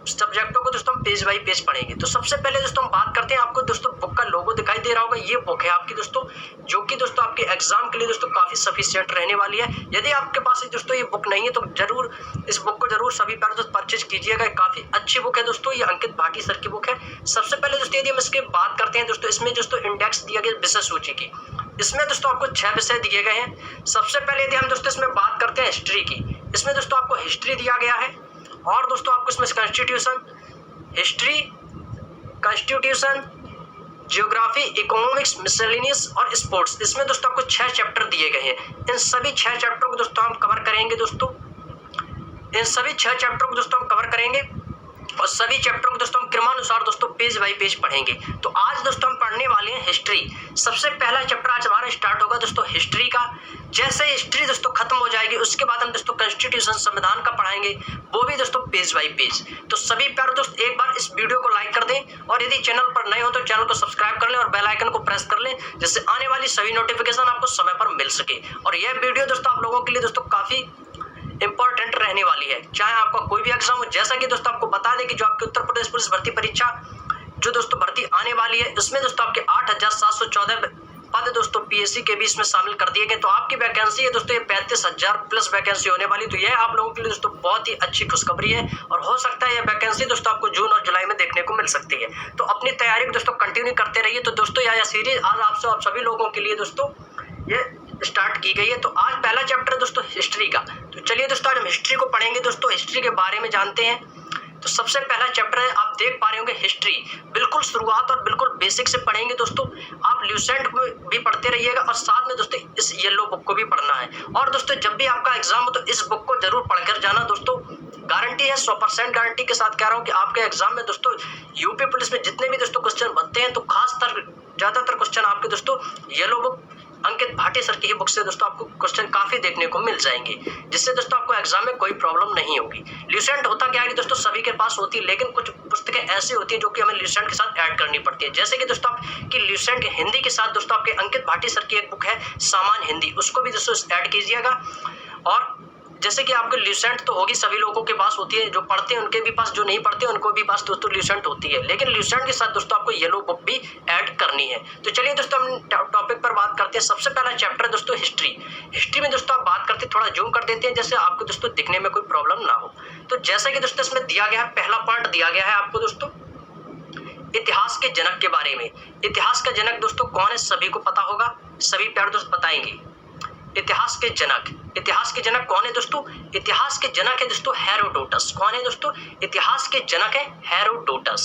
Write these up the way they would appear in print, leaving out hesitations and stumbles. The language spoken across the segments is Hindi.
सब्जेक्टों को दोस्तों हम पेज बाई पेज पढ़ेंगे। तो सबसे पहले दोस्तों हम बात करते हैं, आपको दोस्तों बुक का लोगो दिखाई दे रहा होगा, ये बुक है आपकी दोस्तों, जो कि दोस्तों आपके एग्जाम के लिए दोस्तों काफी सफिशिएंट रहने वाली है। यदि आपके पास दोस्तों ये बुक नहीं है तो जरूर इस बुक को जरूर सभी पैर दोस्तों परचेज कीजिएगा। काफी अच्छी बुक है दोस्तों, ये अंकित भाटी सर की बुक है। सबसे पहले दोस्तों यदि हम इसके बात करते हैं दोस्तों, इसमें दोस्तों इंडेक्स दिया गया विषय सूची की, इसमें दोस्तों आपको 6 विषय दिए गए हैं। सबसे पहले यदि हम दोस्तों इसमें बात करते हैं हिस्ट्री की, इसमें दोस्तों आपको हिस्ट्री दिया गया है, और दोस्तों आपको इसमें constitution, history, constitution, geography, economics, miscellaneous और स्पोर्ट्स, इसमें दोस्तों आपको 6 चैप्टर दिए गए हैं। इन सभी 6 चैप्टरों को दोस्तों हम कवर करेंगे दोस्तों, इन सभी 6 चैप्टरों को दोस्तों हम कवर करेंगे, और सभी चैप्टरों को दोस्तों हम क्रमानुसार दोस्तों पेज बाई पेज पढ़ेंगे। तो आज दोस्तों हम पढ़ने वाले हैं हिस्ट्री। सबसे पहला चैप्टर आज हमारा स्टार्ट होगा दोस्तों हिस्ट्री का। जैसे हिस्ट्री दोस्तों खत्म हो जाएगी उसके बाद हम दोस्तों कॉन्स्टिट्यूशन, संविधान का पढ़ाएंगे, वो भी दोस्तों पेज बाई पेज। तो सभी प्यारे दोस्त एक बार इस वीडियो को लाइक कर दें, और यदि चैनल पर नए हो तो चैनल को सब्सक्राइब कर लें और बेल आइकन को प्रेस कर लें, जिससे आने वाली सभी नोटिफिकेशन आपको समय पर मिल सके। और यह वीडियो दोस्तों आप लोगों के लिए दोस्तों काफी इंपॉर्टेंट रहने वाली है, चाहे आपका कोई भी एग्जाम हो। जैसा कि दोस्तों आपको बता दें कि जो आपके उत्तर प्रदेश पुलिस भर्ती परीक्षा जो दोस्तों भर्ती आने वाली है, इसमें दोस्तों आपके 8,714 पद दोस्तों पीएससी के भी इसमें शामिल कर दिए गए। तो आपकी वैकेंसी है दोस्तों ये 35,000 प्लस वैकेंसी होने वाली। तो यह आप लोगों के लिए दोस्तों बहुत ही अच्छी खुशखबरी है, और हो सकता है यह वैकेंसी दोस्तों आपको जून और जुलाई में देखने को मिल सकती है। तो अपनी तैयारी को दोस्तों कंटिन्यू करते रहिए। तो दोस्तों यह सीरीज आज आपसे आप सभी लोगों के लिए दोस्तों ये स्टार्ट की गई है। तो आज पहला चैप्टर है दोस्तों हिस्ट्री का। तो चलिए दोस्तों आज हम हिस्ट्री को पढ़ेंगे दोस्तों, हिस्ट्री के बारे में जानते हैं। तो सबसे पहला चैप्टर है, आप देख पा रहे होंगे हिस्ट्री, बिल्कुल शुरुआत और बिल्कुल बेसिक से पढ़ेंगे दोस्तों। आप ल्यूसेंट में भी पढ़ते रहिएगा, और साथ में दोस्तों इस येलो बुक को भी पढ़ना है। और दोस्तों जब भी आपका एग्जाम हो तो इस बुक को जरूर पढ़कर जाना दोस्तों। गारंटी है, 100% गारंटी के साथ कह रहा हूँ कि आपके एग्जाम में दोस्तों यूपी पुलिस में जितने भी दोस्तों क्वेश्चन बनते हैं, तो खासकर ज्यादातर क्वेश्चन आपके दोस्तों येलो बुक अंकित भाटी सर की ही बुक से दोस्तों आपको क्वेश्चन काफी देखने को मिल जाएंगे, जिससे दोस्तों आपको एग्जाम में कोई प्रॉब्लम नहीं होगी। ल्यूसेंट होता क्या है कि दोस्तों सभी के पास होती है, लेकिन कुछ पुस्तकें ऐसी होती हैं जो कि हमें ल्यूसेंट के साथ ऐड करनी पड़ती है। जैसे कि दोस्तों आपकी ल्यूसेंट हिंदी के साथ दोस्तों आपके अंकित भाटी सर की एक बुक है सामान्य हिंदी, उसको भी दोस्तों ऐड कीजिएगा। और जैसे कि आपको ल्यूसेंट तो होगी, सभी लोगों के पास होती है, जो पढ़ते हैं उनके भी पास, जो नहीं पढ़ते उनको भी पास दोस्तों ल्यूसेंट होती है, लेकिन ल्यूसेंट के साथ दोस्तों आपको येलो बुक भी ऐड करनी है। तो चलिए दोस्तों हम टॉपिक पर बात करते हैं। सबसे पहला चैप्टर दोस्तों हिस्ट्री। हिस्ट्री में दोस्तों आप बात करते हैं, थोड़ा जूम कर देते हैं जैसे आपको दोस्तों दिखने में कोई प्रॉब्लम ना हो। तो जैसे कि दोस्तों इसमें दिया गया है, पहला पॉइंट दिया गया है आपको दोस्तों इतिहास के जनक के बारे में। इतिहास का जनक दोस्तों कौन है, सभी को पता होगा, सभी प्यारे दोस्त बताएंगे। इतिहास के जनक, इतिहास के जनक कौन है दोस्तों? इतिहास के जनक है दोस्तों हेरोडोटस। कौन है दोस्तों? इतिहास के जनक है हेरोडोटस।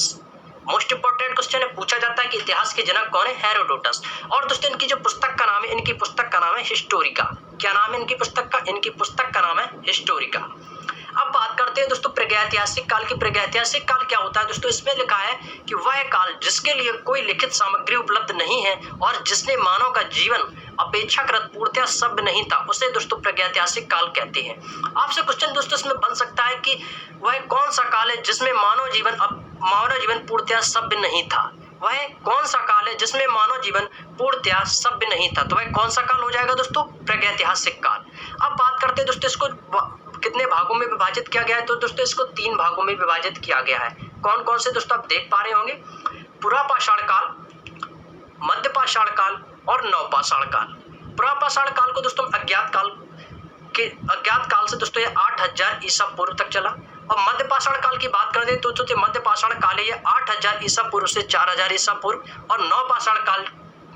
मोस्ट इंपोर्टेंट क्वेश्चन है, पूछा जाता है कि इतिहास के जनक कौन है? हेरोडोटस। और दोस्तों इनकी जो पुस्तक का नाम है, इनकी पुस्तक का नाम है हिस्टोरिका। क्या नाम है इनकी पुस्तक का? इनकी पुस्तक का नाम है हिस्टोरिका। अब बात करते हैं दोस्तों प्रागैतिहासिक काल की। प्रागैतिहासिक काल क्या होता है दोस्तों? इसमें लिखा है कि वह काल जिसके लिए कोई लिखित सामग्री उपलब्ध नहीं है और जिसने मानव का जीवन अपेक्षाकृत पूर्णतः सभ्य नहीं था, उसे दोस्तों प्रागैतिहासिक काल कहते हैं। आपसे क्वेश्चन दोस्तों इसमें बन सकता है कि वह कौन सा काल है जिसमें मानव जीवन पूर्णतः सभ्य नहीं था? वह कौन सा काल है जिसमें मानव जीवन पूर्णतः सभ्य नहीं था? तो वह कौन सा काल हो जाएगा दोस्तों? प्रागैतिहासिक काल। अब बात करते हैं दोस्तों इसको कितने भागों में विभाजित किया गया है। तो दोस्तों इसको 3 भागों में विभाजित किया गया है। कौन कौन से दोस्तों आप देख पा रहे होंगे? पुरापाषाण काल, मध्यपाषाण काल और नवपाषाण काल। पुरापाषाण काल को दोस्तों अज्ञात काल से दोस्तों ये 8,000 ईसा पूर्व तक चला। और मध्यपाषाण काल की बात कर दे तो मध्यपाषाण काल है ये 8,000 ईसा पूर्व से 4,000 ईसा पूर्व। और नवपाषाण काल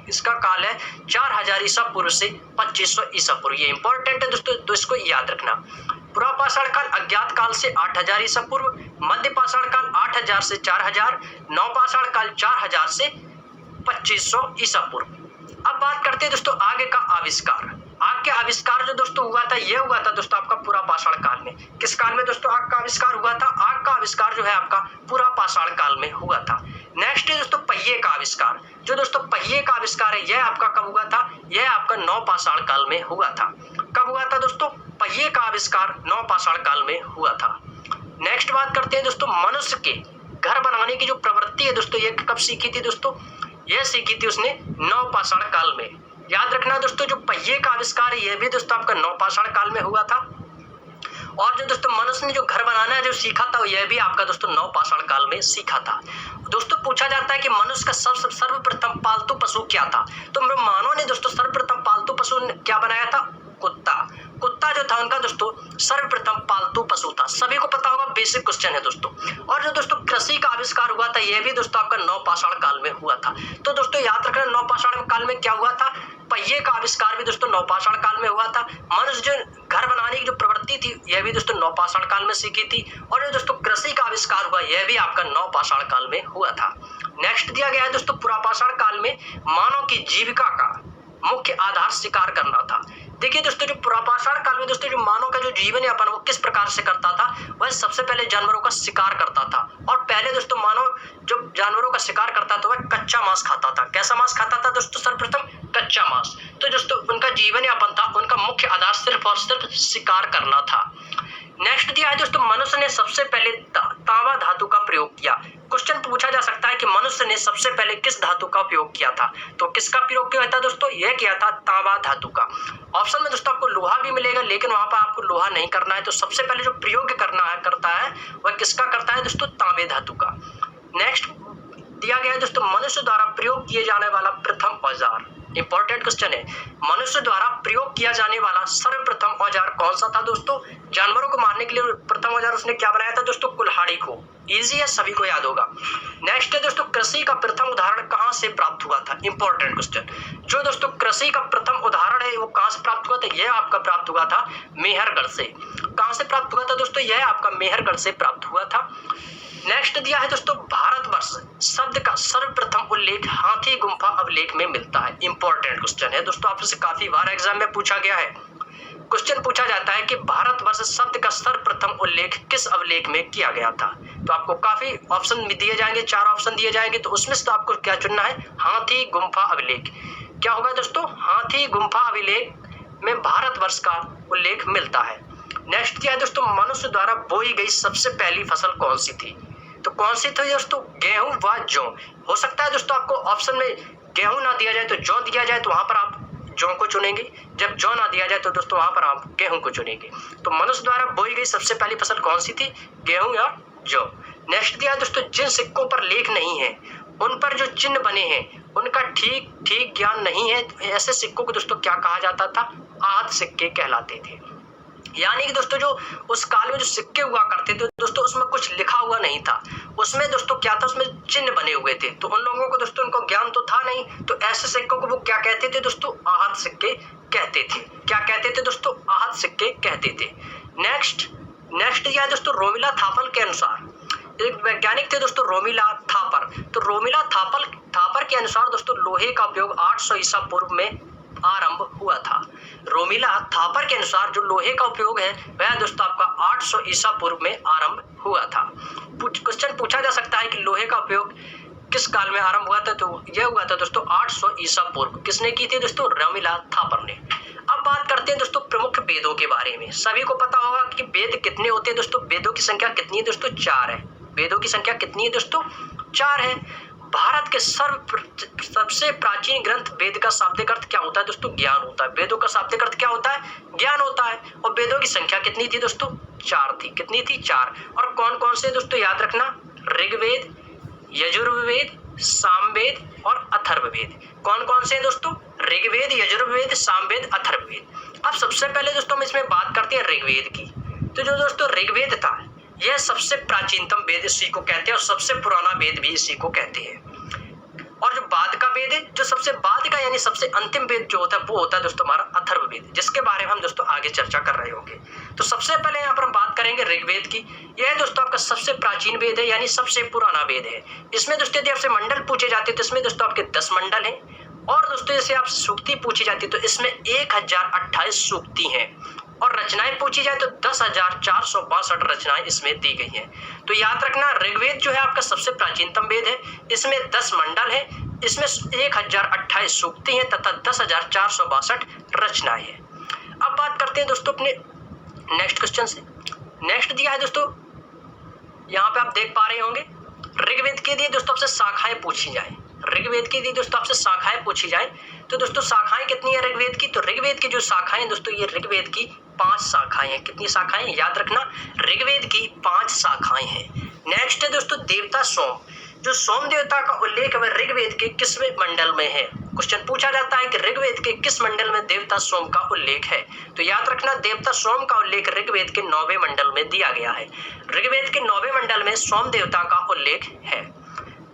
इसका काल है 4,000 ईसा पूर्व से 2,500 ईसा पूर्व। ये इंपॉर्टेंट है दोस्तों, तो इसको याद रखना। पुरापाषाण काल अज्ञात काल से 8,000 ईसा पूर्व, मध्यपाषाण काल 8,000 से 4,000, नवपाषाण काल 4,000 से 2,500 ईसा पूर्व। अब बात करते हैं दोस्तों आगे का आविष्कार। आग के आविष्कार जो दोस्तों हुआ था, ये हुआ था दोस्तों आपका पुरापाषाण काल में। किस काल में दोस्तों आग का आविष्कार हुआ था? आग का आविष्कार जो है आपका पुरापाषाण काल में हुआ था। नेक्स्ट है दोस्तों पहिए का आविष्कार। जो दोस्तों पहिए का आविष्कार है, यह आपका कब हुआ था? यह आपका नवपाषाण काल में हुआ था। कब हुआ था दोस्तों? पहिए का आविष्कार नवपाषाण काल में हुआ था। नेक्स्ट बात करते हैं दोस्तों मनुष्य के घर बनाने की जो प्रवृत्ति है दोस्तों, ये कब सीखी थी दोस्तों? यह सीखी थी उसने नवपाषाण काल में। याद रखना दोस्तों, जो पहिए का आविष्कार है यह भी दोस्तों आपका नवपाषाण काल में हुआ था। और जो दोस्तों मनुष्य ने जो घर बनाना है जो सीखा था यह भी आपका दोस्तों नवपाषाण काल में सीखा था। दोस्तों पूछा जाता है कि मनुष्य का सर्वप्रथम पालतू पशु क्या था? तो मानव ने दोस्तों सर्वप्रथम पालतू पशु क्या बनाया था? कुत्ता। कुत्ता जो था उनका दोस्तों सर्वप्रथम पालतू पशु था। सभी को पता होगा, बेसिक क्वेश्चन है दोस्तों। और जो दोस्तों कृषि का आविष्कार हुआ था यह भी दोस्तों आपका नवपाषाण काल में हुआ था। तो दोस्तों याद रखना नवपाषाण काल में क्या हुआ था? पहिए का आविष्कार भी दोस्तों नवपाषाण काल में हुआ था। मनुष्य जो घर बनाने की जो प्रवृत्ति थी यह भी दोस्तों नवपाषाण काल में सीखी थी। और जो दोस्तों कृषि का आविष्कार हुआ यह भी आपका नवपाषाण काल में हुआ था। नेक्स्ट दिया गया है दोस्तों पुरापाषाण काल में मानव की जीविका का मुख्य आधार शिकार करना था। देखिए दोस्तों जो पुरापाषाण काल में दोस्तों जो मानव का जो जीवन यापन वो किस प्रकार से करता था? वह सबसे पहले जानवरों का शिकार करता था। और पहले दोस्तों मानव जो जानवरों का शिकार करता था वह कच्चा मांस खाता था। कैसा मांस खाता था दोस्तों? सर्वप्रथम कच्चा मांस। तो दोस्तों उनका जीवन यापन था, उनका मुख्य आधार सिर्फ और सिर्फ शिकार करना था। नेक्स्ट दिया है दोस्तों मनुष्य ने सबसे पहले तांबा धातु का प्रयोग किया। क्वेश्चन पूछा जा सकता है कि मनुष्य ने सबसे पहले किस धातु का उपयोग किया था? तो किसका प्रयोग किया था दोस्तों? यह किया था तांबा धातु का। ऑप्शन में दोस्तों आपको लोहा भी मिलेगा लेकिन वहां पर आपको लोहा नहीं करना है। तो सबसे पहले जो प्रयोग करता है वह किसका करता है दोस्तों? तांबे धातु का। नेक्स्ट दिया गया है दोस्तों मनुष्य द्वारा प्रयोग किए जाने वाला प्रथम औजार। इंपॉर्टेंट क्वेश्चन है, मनुष्य द्वारा प्रयोग किया जाने वाला सर्वप्रथम औजार कौन सा था दोस्तों? जानवरों को मारने के लिए प्रथम औजार उसने क्या बनाया था दोस्तों? कुल्हाड़ी को। इजी है, सभी को याद होगा। नेक्स्ट है दोस्तों कृषि का प्रथम उदाहरण कहां से प्राप्त हुआ था? Important question. जो दोस्तों कृषि का प्रथम उदाहरण है वो कहां से प्राप्त हुआ था? यह आपका प्राप्त हुआ था मेहरगढ़ से। कहां से प्राप्त हुआ था दोस्तों? यह आपका मेहरगढ़ से प्राप्त हुआ था। नेक्स्ट दिया है दोस्तों भारतवर्ष शब्द का सर्वप्रथम उल्लेख हाथी गुम्फा अभिलेख में मिलता है। इंपॉर्टेंट क्वेश्चन है दोस्तों, आपसे काफी बार एग्जाम में पूछा गया है। क्वेश्चन पूछा जाता है कि भारतवर्ष शब्द का सर्वप्रथम उल्लेख किस अभिलेख में किया गया था? तो आपको काफी ऑप्शन दिए जाएंगे, 4 ऑप्शन दिए जाएंगे। तो उसमें से तो आपको क्या चुनना है? हाथी गुम्फा अभिलेख। क्या होगा दोस्तों? हाथी गुम्फा अभिलेख में भारतवर्ष का उल्लेख मिलता है। नेक्स्ट क्या है दोस्तों मनुष्य द्वारा बोई गई सबसे पहली फसल कौन सी थी? तो कौन सी थी दोस्तों? गेहूं व जौ। हो सकता है दोस्तों आपको ऑप्शन में गेहूं ना दिया जाए तो जौ दिया जाए तो वहां पर आप जौ को चुनेंगे, जब जौ ना दिया जाए तो दोस्तों वहां पर आप गेहूं को चुनेंगे। तो मनुष्य द्वारा बोई गई सबसे पहली फसल कौन सी थी? गेहूं या जौ। नेक्स्ट दिया दोस्तों जिन सिक्कों पर लेख नहीं है उन पर जो चिन्ह बने हैं उनका ठीक ज्ञान नहीं है, ऐसे सिक्कों को दोस्तों क्या कहा जाता था? आहत सिक्के कहलाते थे। यानी कि दोस्तों जो उस काल में जो सिक्के हुआ करते थे दोस्तों उसमें कुछ लिखा हुआ नहीं था, उसमें दोस्तों क्या था? उसमें चिन्ह बने हुए थे। तो उन लोगों को दोस्तों उनको ज्ञान तो था नहीं, तो ऐसे सिक्कों को वो क्या कहते थे दोस्तों? आहत सिक्के कहते थे। क्या कहते थे दोस्तों? आहत सिक्के कहते थे। नेक्स्ट दिया है दोस्तों रोमिला थापर के अनुसार। एक वैज्ञानिक थे दोस्तों रोमिला थापर। तो रोमिला थापर के अनुसार दोस्तों लोहे का उपयोग 800 ईसा पूर्व में आरंभ हुआ था। रोमिला थापर के अनुसार जो लोहे का उपयोग है वह दोस्तों आपका 800 ईसा पूर्व में आरंभ हुआ था। क्वेश्चन पूछा जा सकता है कि लोहे का उपयोग किस काल में आरंभ हुआ था? तो यह हुआ था दोस्तों 800 ईसा पूर्व। किसने की थी दोस्तों? रोमिला थापर ने। अब बात करते हैं दोस्तों प्रमुख वेदों के बारे में। सभी को पता होगा कि वेद कितने होते हैं दोस्तों? वेदों की संख्या कितनी है दोस्तों? 4 है। वेदों की संख्या कितनी है दोस्तों? 4 है। भारत के सबसे प्राचीन ग्रंथ वेद का शाब्दिक अर्थ क्या होता है दोस्तों? ज्ञान होता है। वेदों का शाब्दिक अर्थ क्या होता है? ज्ञान होता है। और वेदों की संख्या कितनी थी दोस्तों? 4 थी। कितनी थी? 4। और कौन कौन से दोस्तों याद रखना? ऋग्वेद, यजुर्वेद, सामवेद और अथर्ववेद। कौन कौन से दोस्तों? ऋग्वेद, यजुर्वेद, सामवेद, अथर्ववेद। अब सबसे पहले दोस्तों हम इसमें बात करते हैं ऋग्वेद की। तो जो दोस्तों ऋग्वेद था यह सबसे प्राचीनतम वेद इसी को कहते हैं और सबसे पुराना वेद भी इसी को कहते हैं। और जो बाद का वेद है, जो सबसे बाद का यानी सबसे अंतिम वेद जो होता है वो होता है दोस्तों हमारा अथर्ववेद, जिसके बारे में हम दोस्तों आगे चर्चा कर रहे होंगे। तो सबसे पहले यहाँ पर हम बात करेंगे ऋग्वेद की। यह दोस्तों आपका सबसे प्राचीन वेद है यानी सबसे पुराना वेद है। इसमें दोस्तों यदि आपसे मंडल पूछे जाते तो इसमें दोस्तों आपके 10 मंडल हैं। और दोस्तों जैसे आपसे सूक्ति पूछी जाती तो इसमें 1028 सूक्ति हैं। और रचनाएं पूछी जाए तो 10,462 रचनाएं इसमें दी गई हैं। तो याद रखना ऋग्वेद जो है आपका सबसे प्राचीनतम वेद है। इसमें 10 मंडल है, इसमें 1028 सूक्ति हैं तथा 10,462 रचनाएं हैं। अब बात करते हैं दोस्तों अपने नेक्स्ट क्वेश्चन से। नेक्स्ट दिया है दोस्तों, यहाँ पे आप देख पा रहे होंगे ऋग्वेद के लिए दोस्तों आपसे शाखाएं पूछी जाए। ऋग्वेद की दोस्तों आपसे शाखाएं पूछी जाए तो दोस्तों शाखाएं कितनी है ऋग्वेद की? तो ऋग्वेद की जो शाखाएं दोस्तों ये ऋग्वेद की 5 शाखाएं हैं। कितनी शाखाएं? याद रखना, ऋग्वेद की 5 शाखाएं हैं। नेक्स्ट है दोस्तों देवता सोम। जो सोम देवता का उल्लेख है ऋग्वेद के किसवें मंडल में है? क्वेश्चन पूछा जाता है कि ऋग्वेद के किस मंडल में देवता सोम का उल्लेख है? तो याद रखना, देवता सोम का उल्लेख ऋग्वेद के 9वें मंडल में दिया गया है। ऋग्वेद के 9वें मंडल में सोम देवता का उल्लेख है।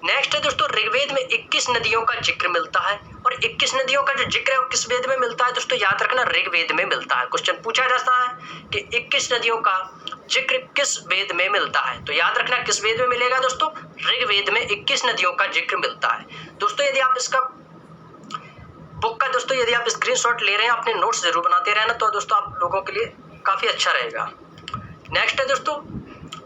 नेक्स्ट है दोस्तों ऋग्वेद में 21 नदियों का जिक्र मिलता है, और 21 नदियों का जो जिक्र है वो किस वेद में मिलता है? दोस्तों याद रखना, ऋग्वेद में मिलता है। क्वेश्चन पूछा जाता है कि 21 नदियों का जिक्र किस वेद में मिलता है? तो याद रखना किस वेद में मिलेगा दोस्तों? ऋग्वेद में 21 नदियों का जिक्र मिलता है। दोस्तों यदि आप इसका बुक का दोस्तों यदि आप स्क्रीनशॉट ले रहे हैं, अपने नोट्स जरूर बनाते रहना, तो दोस्तों आप लोगों के लिए काफी अच्छा रहेगा। नेक्स्ट है दोस्तों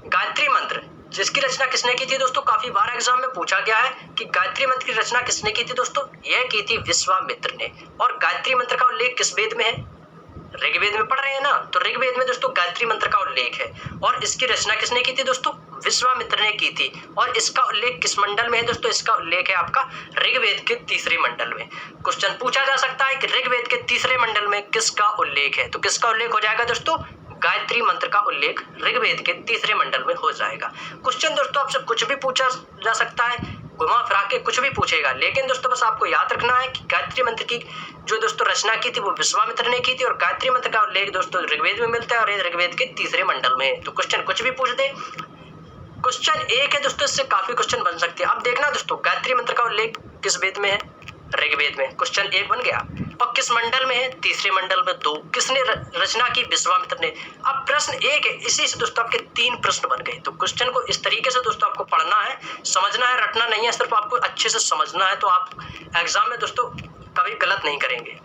गायत्री मंत्र, जिसकी रचना किसने की थी? दोस्तों काफी बार एग्जाम में पूछा गया है कि गायत्री मंत्र की रचना किसने की थी? दोस्तों यह की थी विश्वामित्र ने। और गायत्री मंत्र का उल्लेख किस वेद में है? ऋग्वेद में पढ़ रहे हैं ना, तो ऋग्वेद में दोस्तों गायत्री मंत्र का उल्लेख है, और इसकी रचना किसने की थी? दोस्तों विश्वामित्र ने की थी। और इसका उल्लेख किस मंडल में है? दोस्तों इसका उल्लेख है आपका ऋग्वेद के 3रे मंडल में। क्वेश्चन पूछा जा सकता है कि ऋग्वेद के 3रे मंडल में किसका उल्लेख है? तो किसका उल्लेख हो जाएगा दोस्तों? गायत्री मंत्र का उल्लेख ऋग्वेद के 3रे मंडल में हो जाएगा। क्वेश्चन दोस्तों आपसे कुछ भी पूछा जा सकता है, घुमा फिरा के कुछ भी पूछेगा, लेकिन दोस्तों बस आपको याद रखना है कि गायत्री मंत्र की जो दोस्तों रचना की थी वो विश्वामित्र ने की थी, और गायत्री मंत्र का उल्लेख दोस्तों ऋग्वेद में मिलता है, और ऋग्वेद के 3रे मंडल में। तो क्वेश्चन कुछ भी पूछ दे। क्वेश्चन 1 है दोस्तों, इससे काफी क्वेश्चन बन सकते हैं। अब देखना दोस्तों गायत्री मंत्र का उल्लेख किस वेद में है? ऋग्वेद में। क्वेश्चन 1 बन गया। और किस मंडल में है? 3रे मंडल में। 2 किसने रचना की? विश्वामित्र ने। अब प्रश्न 1 है, इसी से दोस्तों आपके 3 प्रश्न बन गए। तो क्वेश्चन को इस तरीके से दोस्तों आपको पढ़ना है, समझना है, रटना नहीं है, सिर्फ आपको अच्छे से समझना है, तो आप एग्जाम में दोस्तों कभी गलत नहीं करेंगे।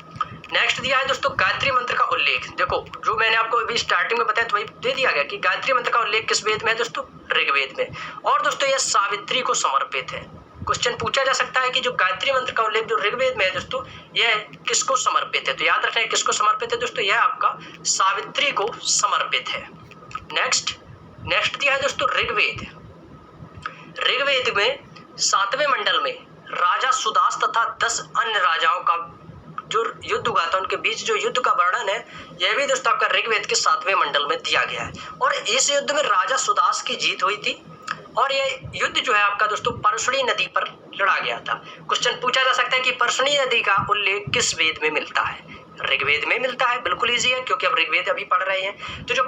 नेक्स्ट दिया है दोस्तों गायत्री मंत्र का उल्लेख। देखो जो मैंने आपको अभी स्टार्टिंग में बताया तो वही दे दिया गया कि गायत्री मंत्र का उल्लेख किस वेद में है? दोस्तों ऋग्वेद में। और दोस्तों यह सावित्री को समर्पित है। क्वेश्चन पूछा जा सकता है कि जो गायत्री मंत्र का उल्लेख जो ऋग्वेद में है दोस्तों, यह किसको समर्पित है? तो याद रखना है किसको समर्पित है दोस्तों, यह आपका सावित्री को समर्पित है। नेक्स्ट दिया है दोस्तों ऋग्वेद। ऋग्वेद में 7वें मंडल में राजा सुदास तथा 10 अन्य राजाओं का जो युद्ध हुआ था, उनके बीच जो युद्ध का वर्णन है, यह भी दोस्तों आपका ऋग्वेद के 7वें मंडल में दिया गया है। और इस युद्ध में राजा सुदास की जीत हुई थी, और यह युद्ध जो है आपका दोस्तों परशुनी नदी पर लड़ा गया था। क्वेश्चन पूछा जा सकता है कि परशुनी नदी का उल्लेख किस वेद में मिलता है? ऋग्वेद में मिलता है। बिल्कुल इजी है, क्योंकि अब ऋग्वेद अभी पढ़ रहे हैं। तो जो